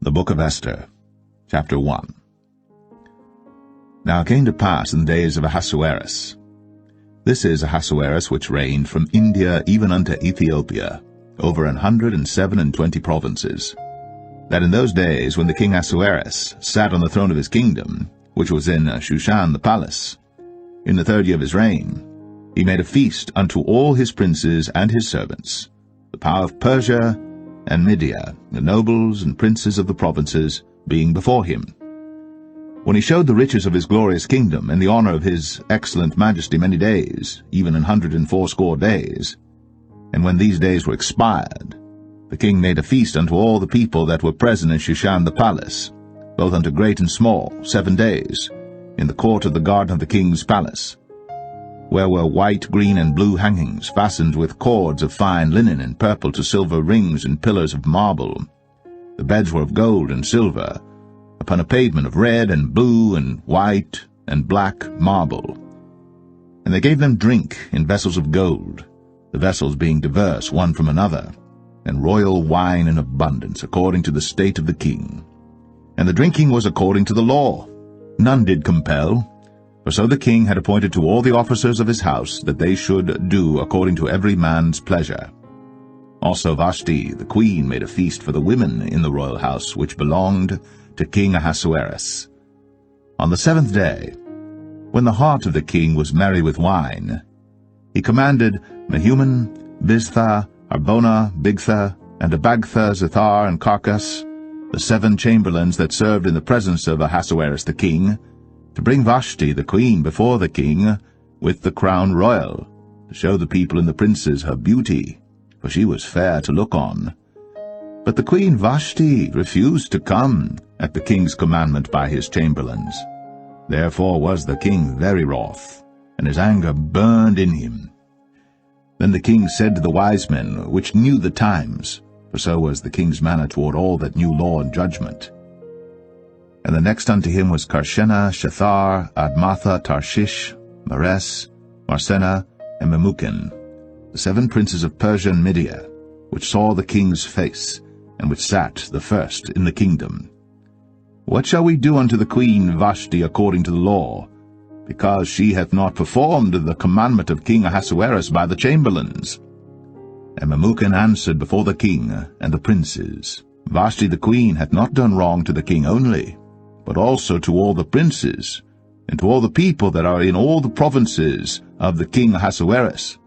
The Book of Esther, Chapter 1. Now it came to pass in the days of Ahasuerus. This is Ahasuerus which reigned from India even unto Ethiopia, over 127 provinces. That in those days when the king Ahasuerus sat on the throne of his kingdom, which was in Shushan the palace, in the 3rd year of his reign, he made a feast unto all his princes and his servants, the power of Persia and Media, the nobles and princes of the provinces, being before him. When he showed the riches of his glorious kingdom, and the honor of his excellent majesty many days, even 180 days, and when these days were expired, the king made a feast unto all the people that were present in Shushan the palace, both unto great and small, 7 days, in the court of the garden of the king's palace, where were white, green, and blue hangings, fastened with cords of fine linen and purple to silver rings and pillars of marble. The beds were of gold and silver, upon a pavement of red and blue and white and black marble. And they gave them drink in vessels of gold, the vessels being diverse one from another, and royal wine in abundance, according to the state of the king. And the drinking was according to the law. None did compel, for so the king had appointed to all the officers of his house that they should do according to every man's pleasure. Also Vashti the queen made a feast for the women in the royal house which belonged to King Ahasuerus. On the 7th day, when the heart of the king was merry with wine, he commanded Mehuman, Biztha, Harbona, Bigtha, and Abagtha, Zethar, and Carcas, the 7 chamberlains that served in the presence of Ahasuerus the king, to bring Vashti the queen before the king with the crown royal, to show the people and the princes her beauty, for she was fair to look on. But the queen Vashti refused to come at the king's commandment by his chamberlains. Therefore was the king very wroth, and his anger burned in him. Then the king said to the wise men which knew the times, for so was the king's manner toward all that knew law and judgment. And the next unto him was Karshena, Shethar, Admatha, Tarshish, Mares, Marsena, and Memucan, the 7 princes of Persia and Media, which saw the king's face, and which sat the first in the kingdom. What shall we do unto the queen Vashti according to the law, because she hath not performed the commandment of King Ahasuerus by the chamberlains? And Memucan answered before the king and the princes, Vashti the queen hath not done wrong to the king only, but also to all the princes, and to all the people that are in all the provinces of the king Ahasuerus.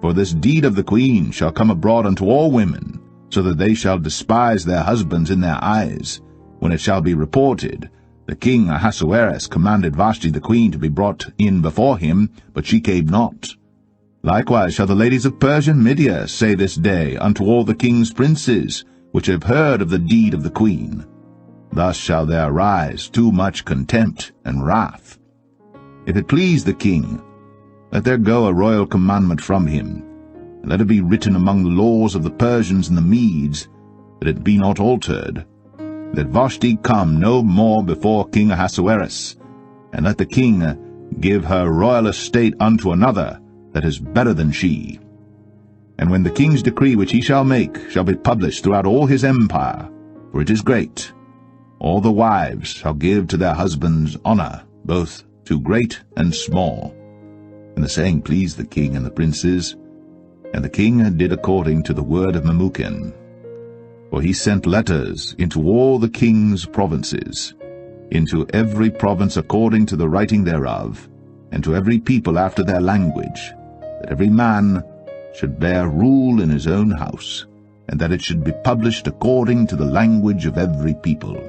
For this deed of the queen shall come abroad unto all women, so that they shall despise their husbands in their eyes, when it shall be reported, the king Ahasuerus commanded Vashti the queen to be brought in before him, but she came not. Likewise shall the ladies of Persia and Media say this day unto all the king's princes, which have heard of the deed of the queen. Thus shall there arise too much contempt and wrath. If it please the king, let there go a royal commandment from him, and let it be written among the laws of the Persians and the Medes, that it be not altered, that Vashti come no more before King Ahasuerus, and let the king give her royal estate unto another that is better than she. And when the king's decree which he shall make shall be published throughout all his empire, for it is great, all the wives shall give to their husbands honor, both to great and small. And the saying pleased the king and the princes, and the king did according to the word of Memucan. For he sent letters into all the king's provinces, into every province according to the writing thereof, and to every people after their language, that every man should bear rule in his own house, and that it should be published according to the language of every people.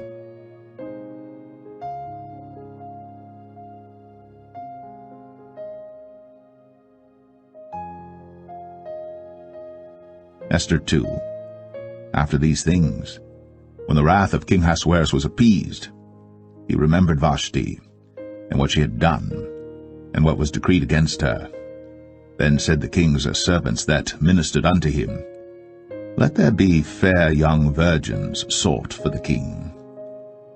Esther 2. After these things, when the wrath of King Ahasuerus was appeased, he remembered Vashti, and what she had done, and what was decreed against her. Then said the king's servants that ministered unto him, Let there be fair young virgins sought for the king.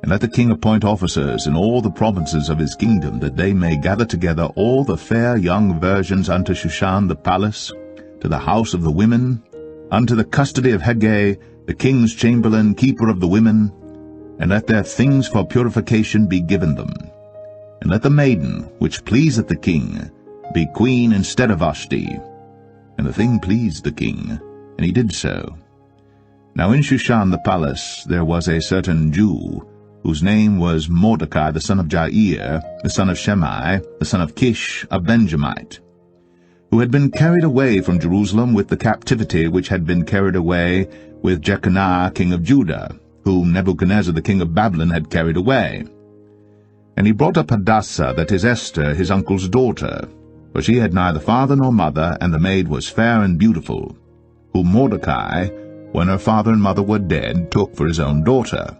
And let the king appoint officers in all the provinces of his kingdom, that they may gather together all the fair young virgins unto Shushan the palace, to the house of the women, unto the custody of Hegai, the king's chamberlain, keeper of the women, and let their things for purification be given them. And let the maiden, which pleaseth the king, be queen instead of Vashti. And the thing pleased the king, and he did so. Now in Shushan the palace there was a certain Jew, whose name was Mordecai the son of Jair, the son of Shimei, the son of Kish, a Benjamite, who had been carried away from Jerusalem with the captivity which had been carried away with Jeconiah king of Judah, whom Nebuchadnezzar the king of Babylon had carried away. And he brought up Hadassah, that is Esther, his uncle's daughter, for she had neither father nor mother, and the maid was fair and beautiful, whom Mordecai, when her father and mother were dead, took for his own daughter.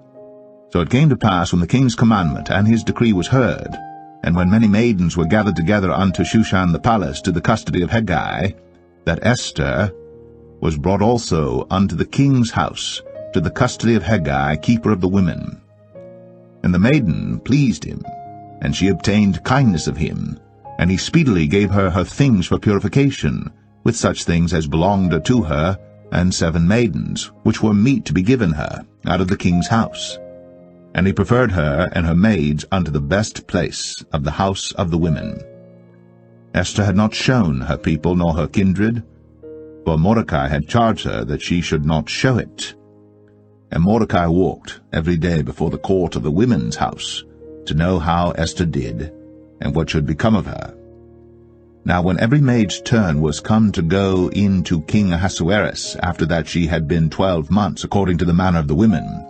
So it came to pass, when the king's commandment and his decree was heard, and when many maidens were gathered together unto Shushan the palace to the custody of Hegai, that Esther was brought also unto the king's house, to the custody of Hegai, keeper of the women. And the maiden pleased him, and she obtained kindness of him, and he speedily gave her her things for purification, with such things as belonged to her, and 7 maidens, which were meet to be given her, out of the king's house. And he preferred her and her maids unto the best place of the house of the women. Esther had not shown her people nor her kindred, for Mordecai had charged her that she should not show it. And Mordecai walked every day before the court of the women's house, to know how Esther did, and what should become of her. Now when every maid's turn was come to go in to King Ahasuerus, after that she had been 12 months, according to the manner of the women,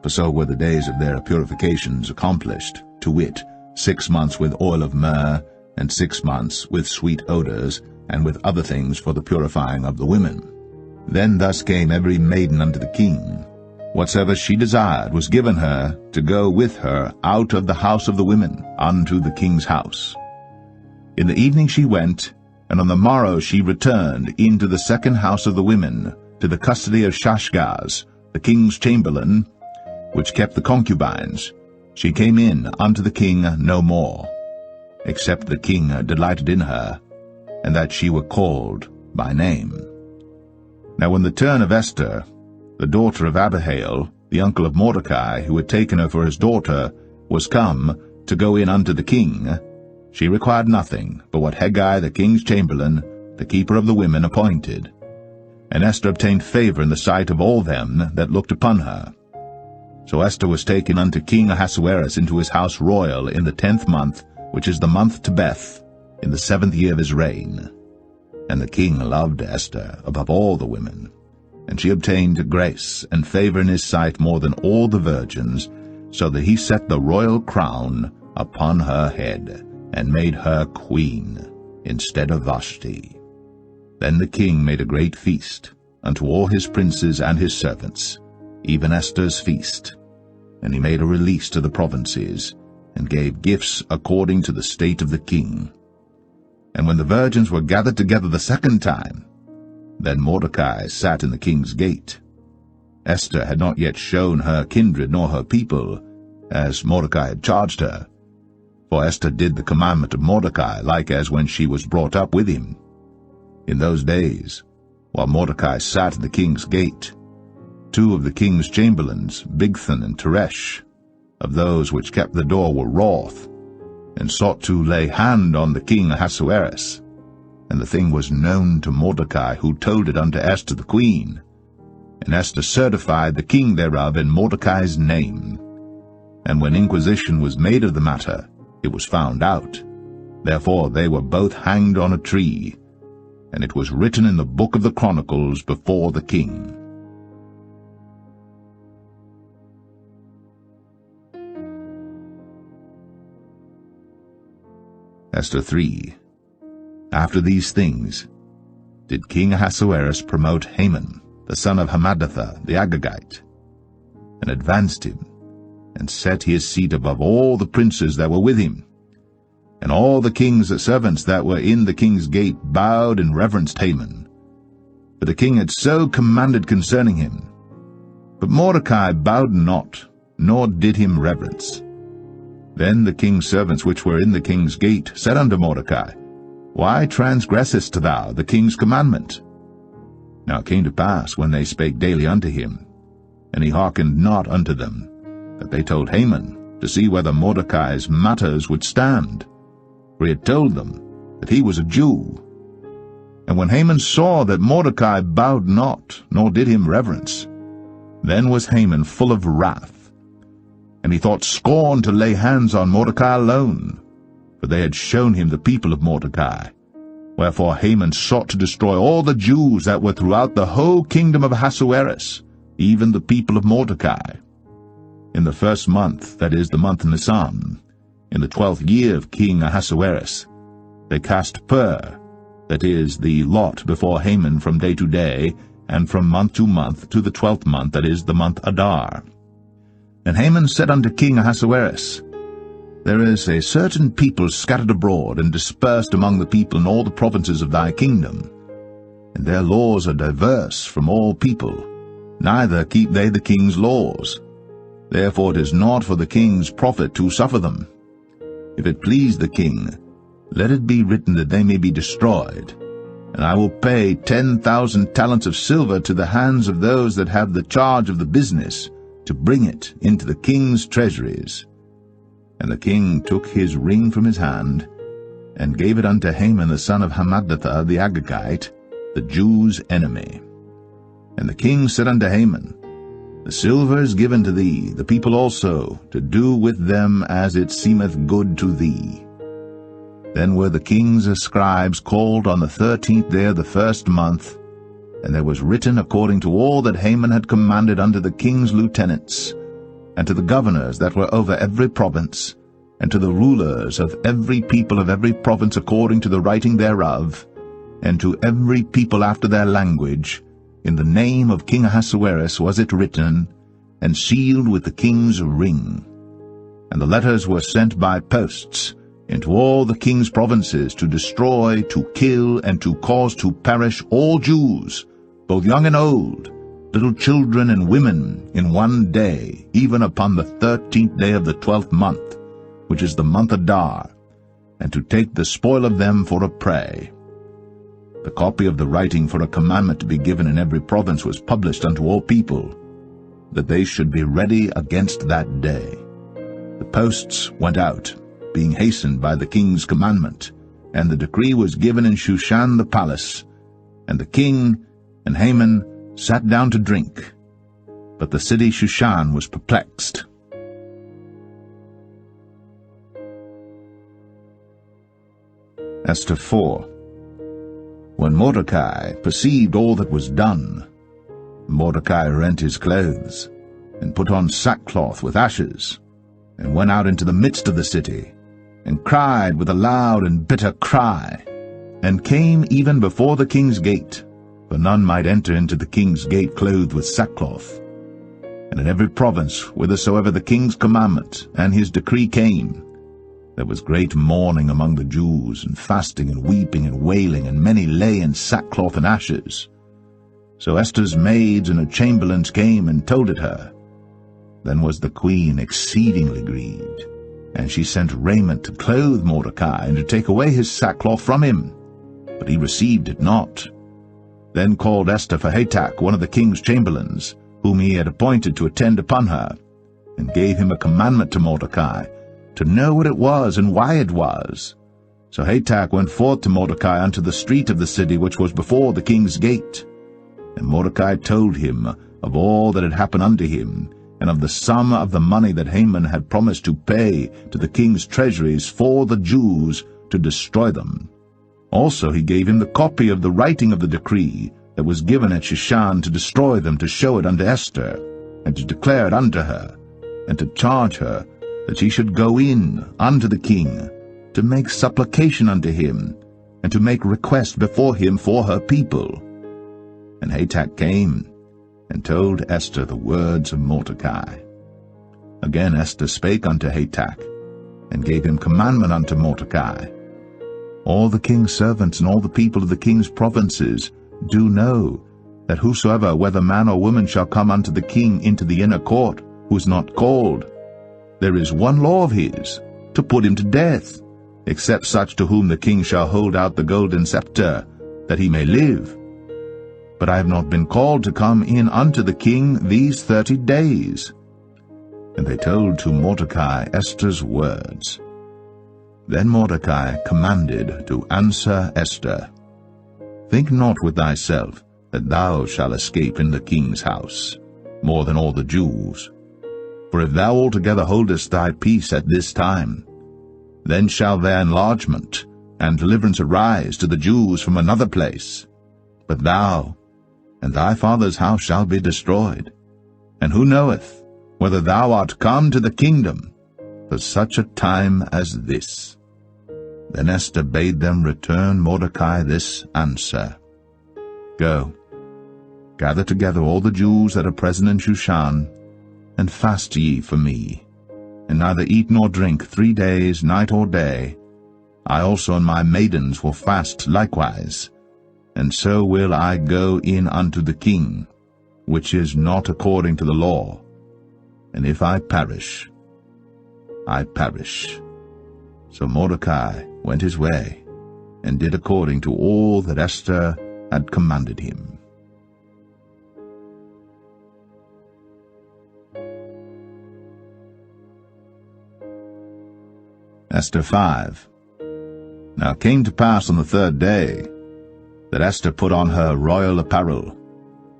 for so were the days of their purifications accomplished, to wit, 6 months with oil of myrrh, and 6 months with sweet odors, and with other things for the purifying of the women. Then thus came every maiden unto the king. Whatsoever she desired was given her, to go with her out of the house of the women unto the king's house. In the evening she went, and on the morrow she returned into the second house of the women, to the custody of Shashgaz, the king's chamberlain, which kept the concubines. She came in unto the king no more, except the king delighted in her, and that she were called by name. Now when the turn of Esther, the daughter of Abihail, the uncle of Mordecai, who had taken her for his daughter, was come to go in unto the king, she required nothing but what Hegai the king's chamberlain, the keeper of the women, appointed. And Esther obtained favor in the sight of all them that looked upon her. So Esther was taken unto King Ahasuerus into his house royal in the 10th month, which is the month Tebeth, in the 7th year of his reign. And the king loved Esther above all the women, and she obtained grace and favor in his sight more than all the virgins, so that he set the royal crown upon her head, and made her queen instead of Vashti. Then the king made a great feast unto all his princes and his servants, even Esther's feast. And he made a release to the provinces, and gave gifts according to the state of the king. And when the virgins were gathered together the second time, then Mordecai sat in the king's gate. Esther had not yet shown her kindred nor her people, as Mordecai had charged her. For Esther did the commandment of Mordecai, like as when she was brought up with him. In those days, while Mordecai sat in the king's gate, 2 of the king's chamberlains, Bigthan and Teresh, of those which kept the door, were wroth, and sought to lay hand on the king Ahasuerus. And the thing was known to Mordecai, who told it unto Esther the queen. And Esther certified the king thereof in Mordecai's name. And when inquisition was made of the matter, it was found out. Therefore they were both hanged on a tree, and it was written in the book of the Chronicles before the king. Esther 3. After these things did King Ahasuerus promote Haman, the son of Hammedatha the Agagite, and advanced him, and set his seat above all the princes that were with him. And all the king's servants that were in the king's gate bowed and reverenced Haman, for the king had so commanded concerning him. But Mordecai bowed not, nor did him reverence. Then the king's servants which were in the king's gate said unto Mordecai, Why transgressest thou the king's commandment? Now it came to pass, when they spake daily unto him, and he hearkened not unto them, that they told Haman to see whether Mordecai's matters would stand, for he had told them that he was a Jew. And when Haman saw that Mordecai bowed not, nor did him reverence, then was Haman full of wrath, and he thought scorn to lay hands on Mordecai alone, for they had shown him the people of Mordecai. Wherefore Haman sought to destroy all the Jews that were throughout the whole kingdom of Ahasuerus, even the people of Mordecai. In the 1st month, that is, the month Nisan, in the 12th year of King Ahasuerus, they cast pur, that is, the lot before Haman from day to day, and from month to month, to the 12th month, that is, the month Adar. And Haman said unto King Ahasuerus, There is a certain people scattered abroad and dispersed among the people in all the provinces of thy kingdom, and their laws are diverse from all people, neither keep they the king's laws. Therefore it is not for the king's profit to suffer them. If it please the king, let it be written that they may be destroyed, and I will pay 10,000 talents of silver to the hands of those that have the charge of the business, to bring it into the king's treasuries. And the king took his ring from his hand, and gave it unto Haman the son of Hammedatha the Agagite, the Jews' enemy. And the king said unto Haman, The silver is given to thee, the people also, to do with them as it seemeth good to thee. Then were the king's scribes called on the 13th day of the 1st month, and there was written according to all that Haman had commanded unto the king's lieutenants, and to the governors that were over every province, and to the rulers of every people of every province according to the writing thereof, and to every people after their language, in the name of King Ahasuerus was it written, and sealed with the king's ring. And the letters were sent by posts into all the king's provinces, to destroy, to kill, and to cause to perish all Jews, both young and old, little children and women, in one day, even upon the 13th day of the 12th month, which is the month Adar, and to take the spoil of them for a prey. The copy of the writing for a commandment to be given in every province was published unto all people, that they should be ready against that day. The posts went out, being hastened by the king's commandment, and the decree was given in Shushan the palace, and the king and Haman sat down to drink. But the city Shushan was perplexed. Esther 4. When Mordecai perceived all that was done, Mordecai rent his clothes, and put on sackcloth with ashes, and went out into the midst of the city, and cried with a loud and bitter cry, and came even before the king's gate, for none might enter into the king's gate clothed with sackcloth. And in every province, whithersoever the king's commandment and his decree came, there was great mourning among the Jews, and fasting, and weeping, and wailing, and many lay in sackcloth and ashes. So Esther's maids and her chamberlains came and told it her. Then was the queen exceedingly grieved, and she sent raiment to clothe Mordecai, and to take away his sackcloth from him. But he received it not. Then called Esther for Hatach, one of the king's chamberlains, whom he had appointed to attend upon her, and gave him a commandment to Mordecai, to know what it was and why it was. So Hatach went forth to Mordecai unto the street of the city which was before the king's gate. And Mordecai told him of all that had happened unto him, and of the sum of the money that Haman had promised to pay to the king's treasuries for the Jews to destroy them. Also he gave him the copy of the writing of the decree that was given at Shushan to destroy them, to show it unto Esther, and to declare it unto her, and to charge her that she should go in unto the king, to make supplication unto him, and to make request before him for her people. And Hatach came, and told Esther the words of Mordecai. Again Esther spake unto Hatach, and gave him commandment unto Mordecai. All the king's servants and all the people of the king's provinces do know that whosoever, whether man or woman, shall come unto the king into the inner court, who is not called, there is one law of his, to put him to death, except such to whom the king shall hold out the golden scepter, that he may live. But I have not been called to come in unto the king these 30 days. And they told to Mordecai Esther's words. Then Mordecai commanded to answer Esther, Think not with thyself that thou shalt escape in the king's house, more than all the Jews. For if thou altogether holdest thy peace at this time, then shall their enlargement and deliverance arise to the Jews from another place. But thou and thy father's house shall be destroyed. And who knoweth whether thou art come to the kingdom for such a time as this? Then Esther bade them return Mordecai this answer, Go, gather together all the Jews that are present in Shushan, and fast ye for me, and neither eat nor drink 3 days, night or day. I also and my maidens will fast likewise, and so will I go in unto the king, which is not according to the law. And if I perish, I perish. So Mordecai went his way, and did according to all that Esther had commanded him. Esther 5. Now it came to pass on the 3rd day, that Esther put on her royal apparel,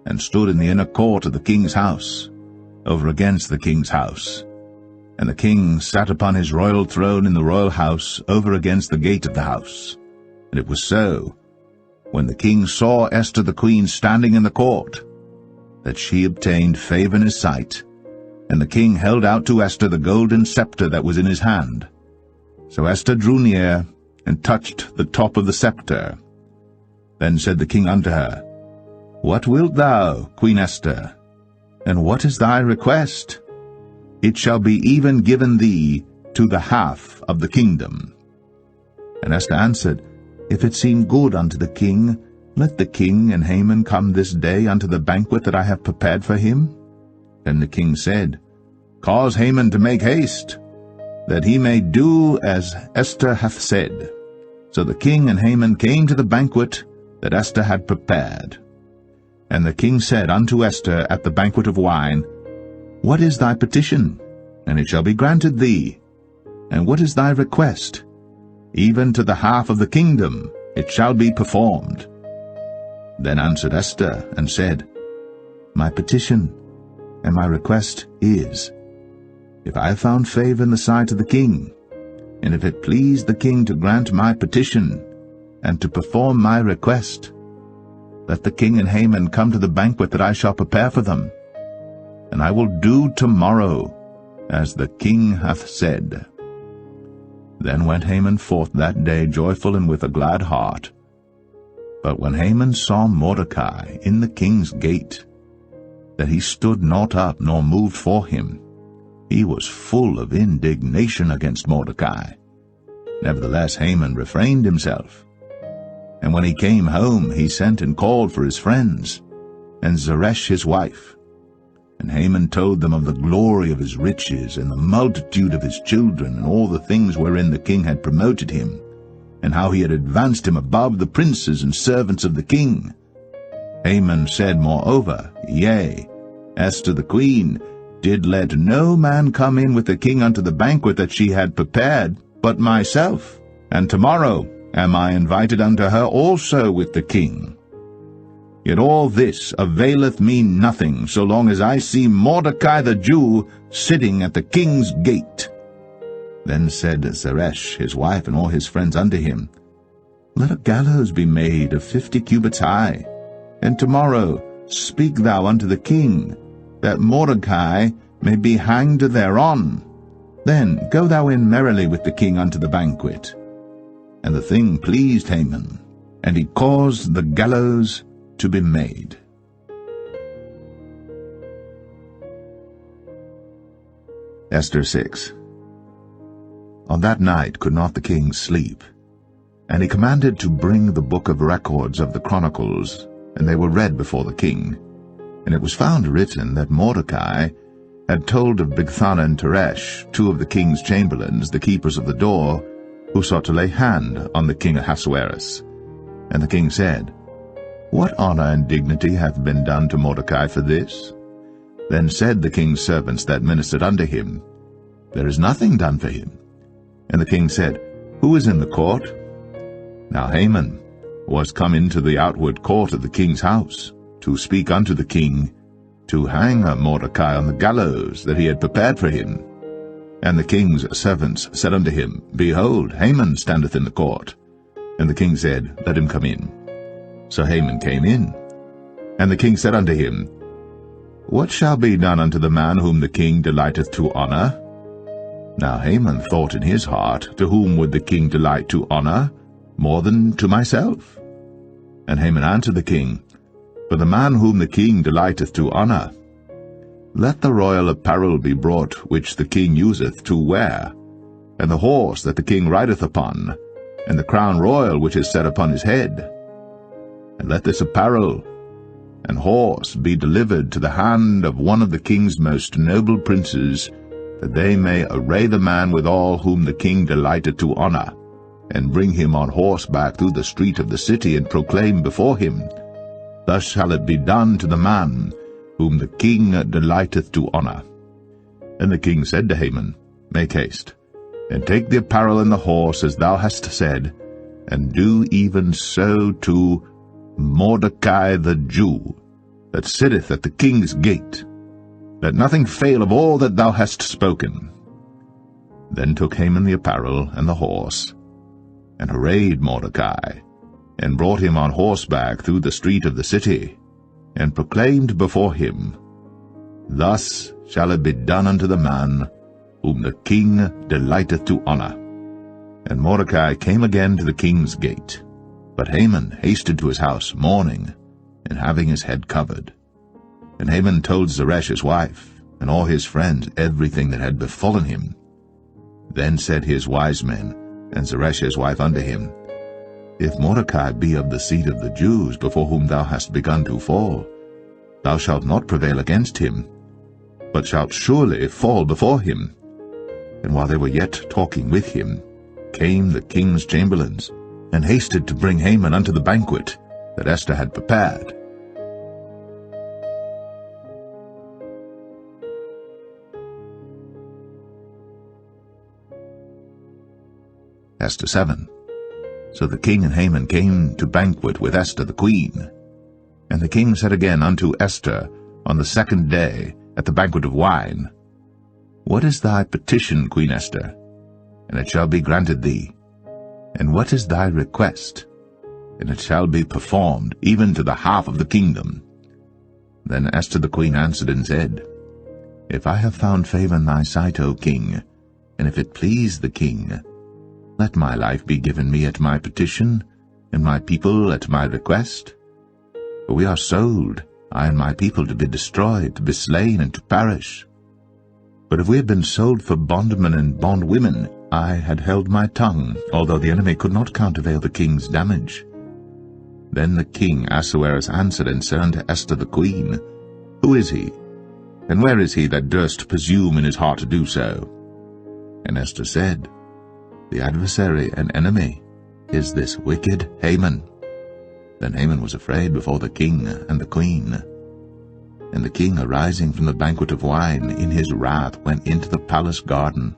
and stood in the inner court of the king's house, over against the king's house. And the king sat upon his royal throne in the royal house, over against the gate of the house. And it was so, when the king saw Esther the queen standing in the court, that she obtained favor in his sight. And the king held out to Esther the golden scepter that was in his hand. So Esther drew near, and touched the top of the scepter. Then said the king unto her, What wilt thou, Queen Esther? And what is thy request? It shall be even given thee to the half of the kingdom. And Esther answered, If it seem good unto the king, let the king and Haman come this day unto the banquet that I have prepared for him. Then the king said, Cause Haman to make haste, that he may do as Esther hath said. So the king and Haman came to the banquet that Esther had prepared. And the king said unto Esther at the banquet of wine, What is thy petition? And it shall be granted thee. And what is thy request? Even to the half of the kingdom it shall be performed. Then answered Esther, and said, My petition and my request is, if I have found favor in the sight of the king, and if it please the king to grant my petition, and to perform my request, let the king and Haman come to the banquet that I shall prepare for them, and I will do tomorrow as the king hath said. Then went Haman forth that day joyful and with a glad heart. But when Haman saw Mordecai in the king's gate, that he stood not up nor moved for him, he was full of indignation against Mordecai. Nevertheless Haman refrained himself. And when he came home, he sent and called for his friends, and Zeresh his wife. And Haman told them of the glory of his riches, and the multitude of his children, and all the things wherein the king had promoted him, and how he had advanced him above the princes and servants of the king. Haman said moreover, Yea, Esther the queen did let no man come in with the king unto the banquet that she had prepared, but myself, and tomorrow am I invited unto her also with the king. Yet all this availeth me nothing, so long as I see Mordecai the Jew sitting at the king's gate. Then said Zeresh his wife and all his friends unto him, Let a gallows be made of 50 cubits high, and tomorrow speak thou unto the king, that Mordecai may be hanged thereon. Then go thou in merrily with the king unto the banquet. And the thing pleased Haman, and he caused the gallows to be made. Esther 6. On that night could not the king sleep, and he commanded to bring the book of records of the Chronicles, and they were read before the king. And it was found written that Mordecai had told of Bigthana and Teresh, 2 of the king's chamberlains, the keepers of the door, who sought to lay hand on the king Ahasuerus. And the king said, What honor and dignity hath been done to Mordecai for this? Then said the king's servants that ministered unto him, There is nothing done for him. And the king said, Who is in the court? Now Haman was come into the outward court of the king's house, to speak unto the king, to hang Mordecai on the gallows that he had prepared for him. And the king's servants said unto him, Behold, Haman standeth in the court. And the king said, Let him come in. So Haman came in. And the king said unto him, What shall be done unto the man whom the king delighteth to honor? Now Haman thought in his heart, To whom would the king delight to honor, more than to myself? And Haman answered the king, For the man whom the king delighteth to honor, let the royal apparel be brought which the king useth to wear, and the horse that the king rideth upon, and the crown royal which is set upon his head. And let this apparel and horse be delivered to the hand of one of the king's most noble princes, that they may array the man withal whom the king delighteth to honor, and bring him on horseback through the street of the city, and proclaim before him, Thus shall it be done to the man whom the king delighteth to honor. And the king said to Haman, Make haste, and take the apparel and the horse, as thou hast said, and do even so to Mordecai the Jew, that sitteth at the king's gate. Let nothing fail of all that thou hast spoken. Then took Haman the apparel and the horse, and arrayed Mordecai, and brought him on horseback through the street of the city, and proclaimed before him, Thus shall it be done unto the man whom the king delighteth to honor. And Mordecai came again to the king's gate. But Haman hasted to his house mourning, and having his head covered. And Haman told Zeresh his wife, and all his friends, everything that had befallen him. Then said his wise men, and Zeresh his wife unto him, If Mordecai be of the seed of the Jews, before whom thou hast begun to fall, thou shalt not prevail against him, but shalt surely fall before him. And while they were yet talking with him, came the king's chamberlains, and hasted to bring Haman unto the banquet that Esther had prepared. Esther 7. So the king and Haman came to banquet with Esther the queen. And the king said again unto Esther on the second day at the banquet of wine, What is thy petition, Queen Esther? And it shall be granted thee. And what is thy request? And it shall be performed, even to the half of the kingdom. Then Esther the queen answered and said, If I have found favor in thy sight, O king, and if it please the king, let my life be given me at my petition, and my people at my request. For we are sold, I and my people, to be destroyed, to be slain, and to perish. But if we had been sold for bondmen and bondwomen, I had held my tongue, although the enemy could not countervail the king's damage. Then the king Ahasuerus answered and said unto Esther the queen, Who is he? And where is he that durst presume in his heart to do so? And Esther said, The adversary and enemy is this wicked Haman. Then Haman was afraid before the king and the queen. And the king, arising from the banquet of wine, in his wrath went into the palace garden.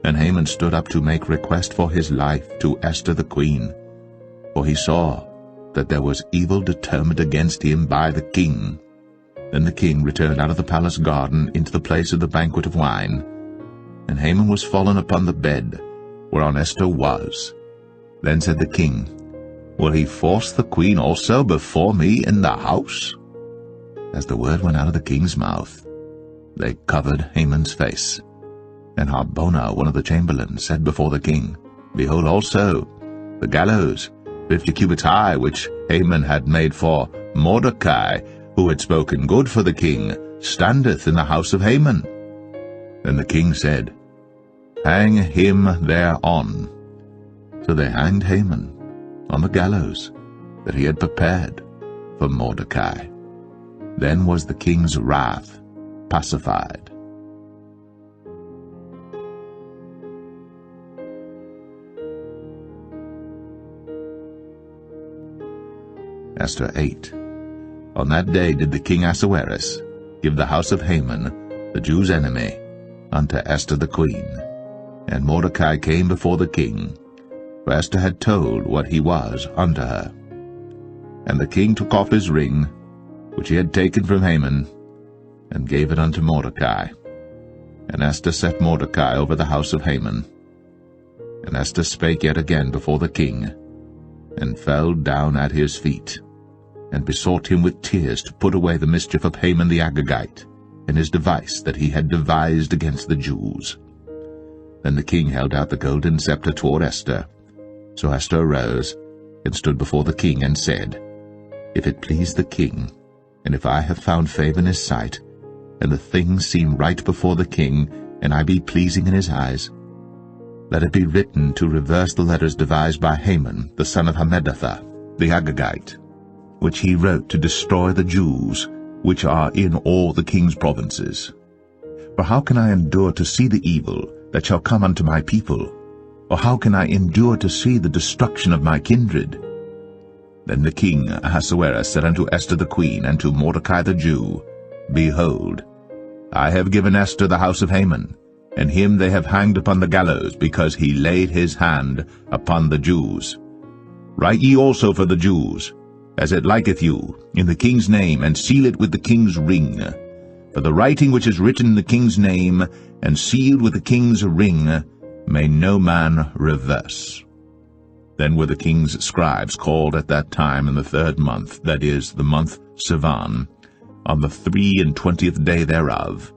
And Haman stood up to make request for his life to Esther the queen, for he saw that there was evil determined against him by the king. Then the king returned out of the palace garden into the place of the banquet of wine. And Haman was fallen upon the bed whereon Esther was. Then said the king, Will he force the queen also before me in the house? As the word went out of the king's mouth, they covered Haman's face. And Harbona, one of the chamberlains, said before the king, Behold also the gallows, 50 cubits high, which Haman had made for Mordecai, who had spoken good for the king, standeth in the house of Haman. Then the king said, Hang him thereon. So they hanged Haman on the gallows that he had prepared for Mordecai. Then was the king's wrath pacified. Esther 8. On that day did the king Ahasuerus give the house of Haman, the Jews' enemy, unto Esther the queen. And Mordecai came before the king, for Esther had told what he was unto her. And the king took off his ring, which he had taken from Haman, and gave it unto Mordecai. And Esther set Mordecai over the house of Haman. And Esther spake yet again before the king, and fell down at his feet, and besought him with tears to put away the mischief of Haman the Agagite, and his device that he had devised against the Jews. Then the king held out the golden scepter toward Esther. So Esther arose, and stood before the king, and said, If it please the king, and if I have found favor in his sight, and the things seem right before the king, and I be pleasing in his eyes, let it be written to reverse the letters devised by Haman, the son of Hammedatha, the Agagite, which he wrote to destroy the Jews, which are in all the king's provinces. For how can I endure to see the evil that shall come unto my people? Or how can I endure to see the destruction of my kindred? Then the king Ahasuerus said unto Esther the queen, and to Mordecai the Jew, Behold, I have given Esther the house of Haman, and him they have hanged upon the gallows, because he laid his hand upon the Jews. Write ye also for the Jews, as it liketh you, in the king's name, and seal it with the king's ring. For the writing which is written in the king's name, and sealed with the king's ring, may no man reverse. Then were the king's scribes called at that time in the 3rd month, that is, the month Sivan, on the 23 day thereof.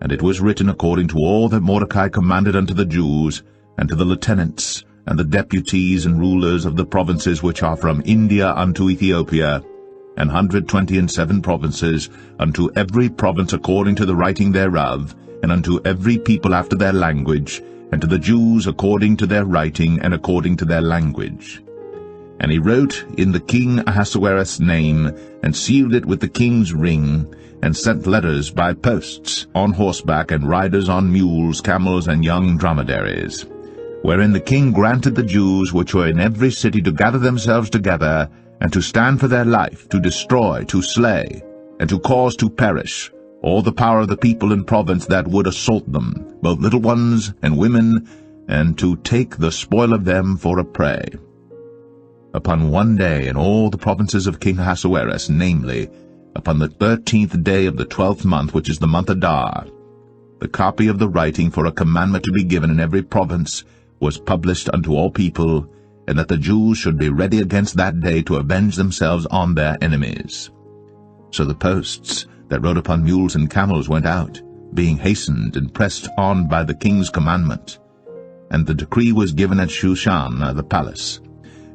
And it was written according to all that Mordecai commanded unto the Jews, and to the lieutenants, and the deputies and rulers of the provinces which are from India unto Ethiopia, 127 provinces, unto every province according to the writing thereof, and unto every people after their language, and to the Jews according to their writing and according to their language. And he wrote in the king Ahasuerus' name, and sealed it with the king's ring, and sent letters by posts, on horseback, and riders on mules, camels, and young dromedaries, wherein the king granted the Jews which were in every city to gather themselves together, and to stand for their life, to destroy, to slay, and to cause to perish all the power of the people in province that would assault them, both little ones and women, and to take the spoil of them for a prey. Upon one day in all the provinces of King Ahasuerus, namely, upon the 13th day of the 12th month, which is the month Adar, the copy of the writing for a commandment to be given in every province was published unto all people, and that the Jews should be ready against that day to avenge themselves on their enemies. So the posts that rode upon mules and camels went out, being hastened and pressed on by the king's commandment. And the decree was given at Shushan the palace.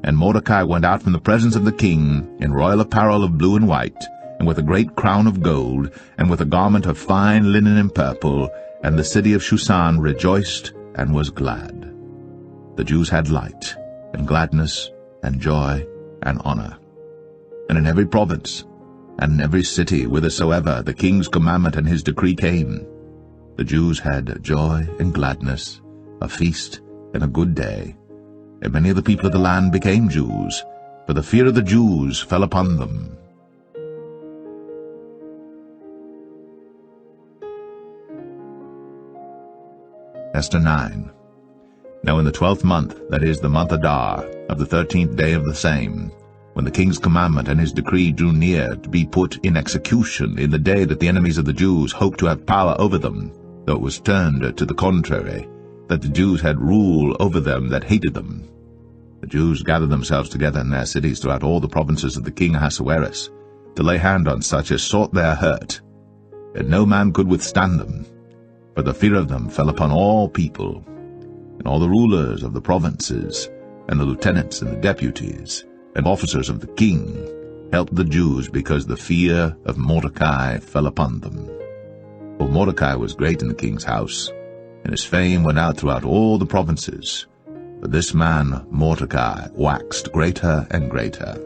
And Mordecai went out from the presence of the king in royal apparel of blue and white, and with a great crown of gold, and with a garment of fine linen and purple, and the city of Shushan rejoiced and was glad. The Jews had light, and gladness, and joy, and honor. And in every province, and in every city whithersoever the king's commandment and his decree came, the Jews had joy and gladness, a feast and a good day. And many of the people of the land became Jews, for the fear of the Jews fell upon them. Esther 9. Now in the 12th month, that is the month Adar, of the 13th day of the same, when the king's commandment and his decree drew near to be put in execution, in the day that the enemies of the Jews hoped to have power over them, though it was turned to the contrary, that the Jews had rule over them that hated them. The Jews gathered themselves together in their cities throughout all the provinces of the king Ahasuerus, to lay hand on such as sought their hurt, and no man could withstand them, for the fear of them fell upon all people. And all the rulers of the provinces, and the lieutenants and the deputies, and officers of the king helped the Jews, because the fear of Mordecai fell upon them. For Mordecai was great in the king's house, and his fame went out throughout all the provinces. But this man Mordecai waxed greater and greater.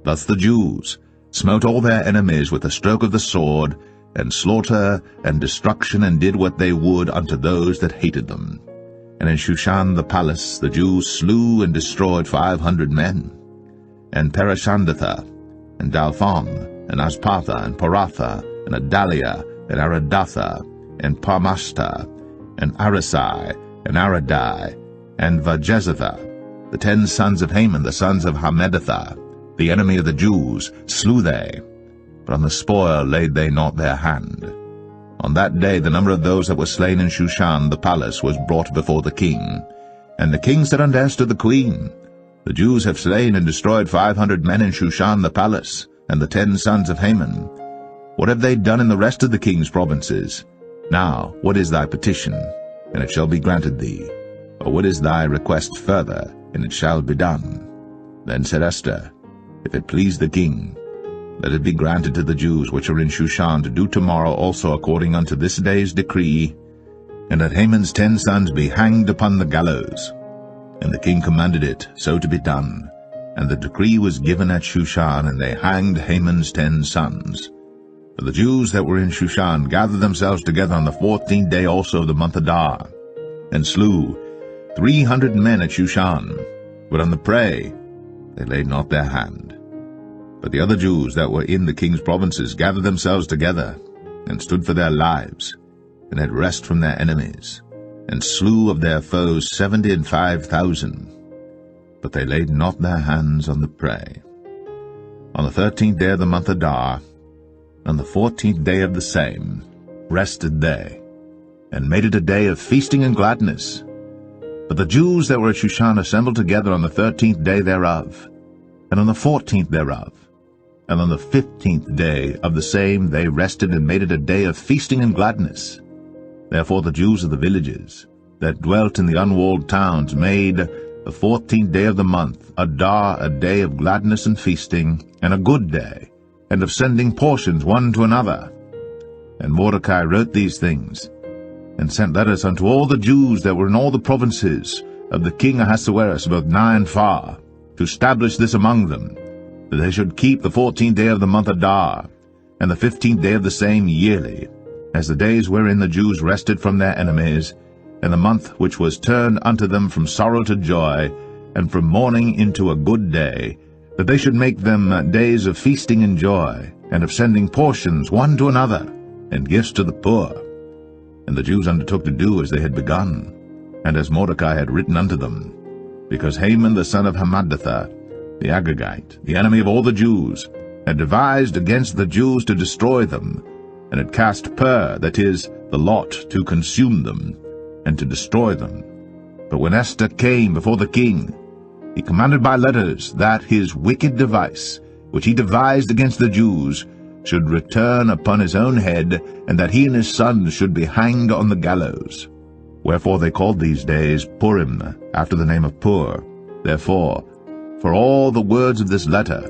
Thus the Jews smote all their enemies with a stroke of the sword, and slaughter and destruction, and did what they would unto those that hated them. And in Shushan the palace the Jews slew and destroyed 500 men. And Parishandatha, and Dalphon, and Aspartha, and Poratha, and Adalia, and Aradatha, and Parmashta, and Arisai, and Aradai, and Vajezatha, the 10 sons of Haman, the sons of Hammedatha, the enemy of the Jews, slew they, but on the spoil laid they not their hand. On that day the number of those that were slain in Shushan the palace was brought before the king. And the king said unto Esther the queen, The Jews have slain and destroyed 500 men in Shushan the palace, and the 10 sons of Haman. What have they done in the rest of the king's provinces? Now, what is thy petition? And it shall be granted thee. Or what is thy request further? And it shall be done. Then said Esther, If it please the king, let it be granted to the Jews which are in Shushan to do tomorrow also according unto this day's decree, and that Haman's 10 sons be hanged upon the gallows. And the king commanded it so to be done. And the decree was given at Shushan, and they hanged Haman's 10 sons. For the Jews that were in Shushan gathered themselves together on the 14th day also of the month Adar, and slew 300 men at Shushan, but on the prey they laid not their hand. But the other Jews that were in the king's provinces gathered themselves together, and stood for their lives, and had rest from their enemies, and slew of their foes 75,000. But they laid not their hands on the prey. On the 13th day of the month Adar, on the 14th day of the same, rested they, and made it a day of feasting and gladness. But the Jews that were at Shushan assembled together on the 13th day thereof, and on the 14th thereof, and on the 15th day of the same they rested and made it a day of feasting and gladness. Therefore the Jews of the villages that dwelt in the unwalled towns made the 14th day of the month Adar a day of gladness and feasting, and a good day, and of sending portions one to another. And Mordecai wrote these things, and sent letters unto all the Jews that were in all the provinces of the king Ahasuerus, both nigh and far, to establish this among them, that they should keep the 14th day of the month Adar, and the 15th day of the same yearly, as the days wherein the Jews rested from their enemies, and the month which was turned unto them from sorrow to joy, and from mourning into a good day, that they should make them days of feasting and joy, and of sending portions one to another, and gifts to the poor. And the Jews undertook to do as they had begun, and as Mordecai had written unto them, because Haman the son of Hammedatha, the Agagite, the enemy of all the Jews, had devised against the Jews to destroy them, and had cast pur, that is, the lot, to consume them, and to destroy them. But when Esther came before the king, he commanded by letters that his wicked device, which he devised against the Jews, should return upon his own head, and that he and his sons should be hanged on the gallows. Wherefore they called these days Purim, after the name of Pur. Therefore, for all the words of this letter,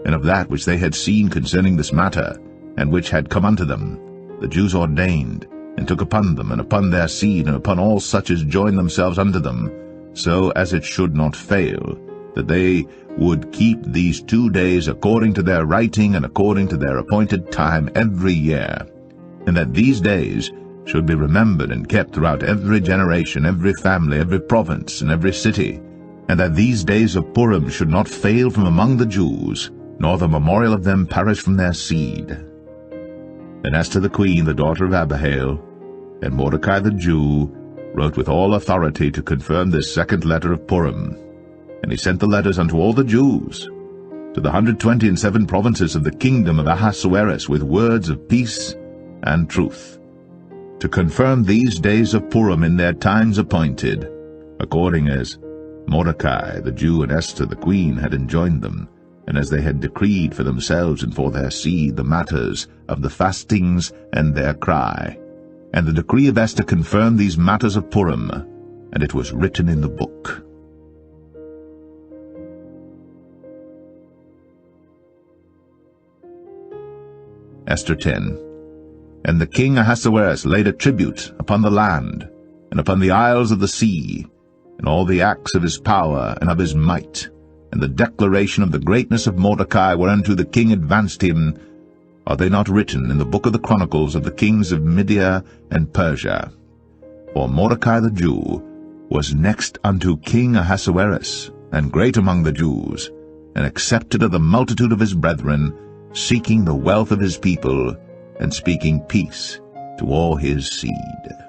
and of that which they had seen concerning this matter, and which had come unto them, the Jews ordained, and took upon them, and upon their seed, and upon all such as joined themselves unto them, so as it should not fail, that they would keep these 2 days according to their writing and according to their appointed time every year, and that these days should be remembered and kept throughout every generation, every family, every province, and every city, and that these days of Purim should not fail from among the Jews, nor the memorial of them perish from their seed. Then Esther the queen, the daughter of Abihail, and Mordecai the Jew, wrote with all authority to confirm this second letter of Purim. And he sent the letters unto all the Jews, to the 127 provinces of the kingdom of Ahasuerus, with words of peace and truth, to confirm these days of Purim in their times appointed, according as Mordecai the Jew and Esther the queen had enjoined them, and as they had decreed for themselves and for their seed the matters of the fastings and their cry. And the decree of Esther confirmed these matters of Purim, and it was written in the book. Esther 10. And the king Ahasuerus laid a tribute upon the land, and upon the isles of the sea, and all the acts of his power and of his might, and the declaration of the greatness of Mordecai whereunto the king advanced him, are they not written in the book of the chronicles of the kings of Media and Persia? For Mordecai the Jew was next unto King Ahasuerus, and great among the Jews, and accepted of the multitude of his brethren, seeking the wealth of his people, and speaking peace to all his seed.